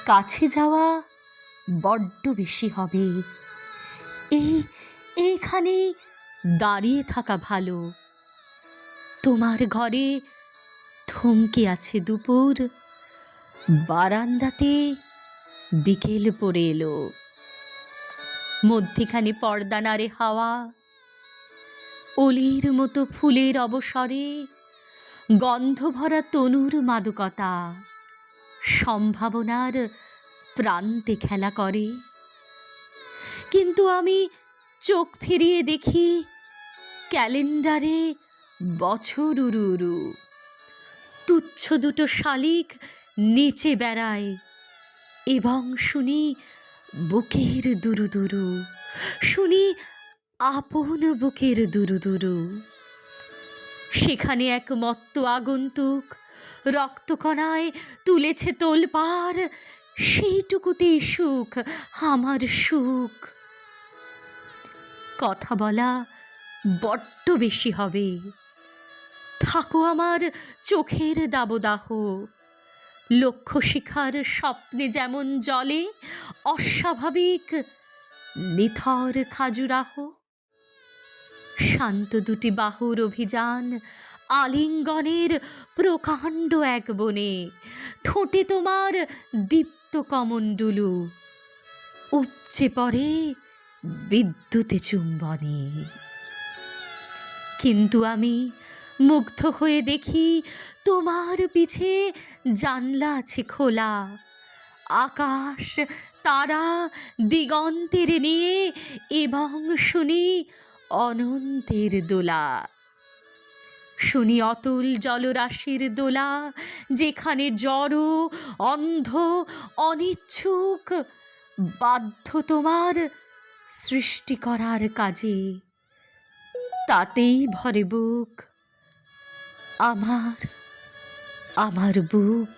কাছে যাওয়া বড্ড বেশি হবে। এই এইখানে দাঁড়িয়ে থাকা ভালো। তোমার ঘরে থমকে আছে দুপুর, বারান্দাতে বিকেল পড়ে এলো, মধ্যিখানে পর্দা নাড়ে হাওয়া, অলির মতো ফুলের অবসরে গন্ধভরা তনুর মাদকতা সম্ভাবনার প্রান্তে খেলা করে। কিন্তু আমি চোখ ফিরিয়ে দেখি ক্যালেন্ডারে বছর উড়ু উড়ু, তুচ্ছ দুটো শালিক নেচে বেড়ায় এবং শুনি বুকের দুরু দুরু, শুনি আপন বুকের দুরু দুরু। সেখানে এক মত্ত আগন্তুক রক্তকণায় তুলেছে তোলপাড়, সেইটুকুতেই সুখ, আমার সুখ। কথা বলা বড্ড বেশি হবে। থাকো আমার চোখের দাবদাহ, লক্ষ্য শিখার স্বপ্নে যেমন জলে অস্বাভাবিক নিথর খাজুরাহ। শান্ত দুটি বাহুর অভিযান আলিঙ্গনের প্রকাণ্ড এক বনে, ঠোঁটে তোমার দীপ্ত কমণ্ডলু উপচে পড়ে বিদ্যুতে চুম্বনে। কিন্তু আমি মুগ্ধ হয়ে দেখি তোমার পিছে জানলা আছে খোলা, আকাশ তারা দিগন্তের নিয়ে এবং শুনি অনন্তের দোলা, শুনি অতুল জলরাশির দোলা, যেখানে জড় অন্ধ অনিচ্ছুক বাধ্য তোমার সৃষ্টি করার কাজে। তাতেই ভরে বুক আমার, আমার বুক।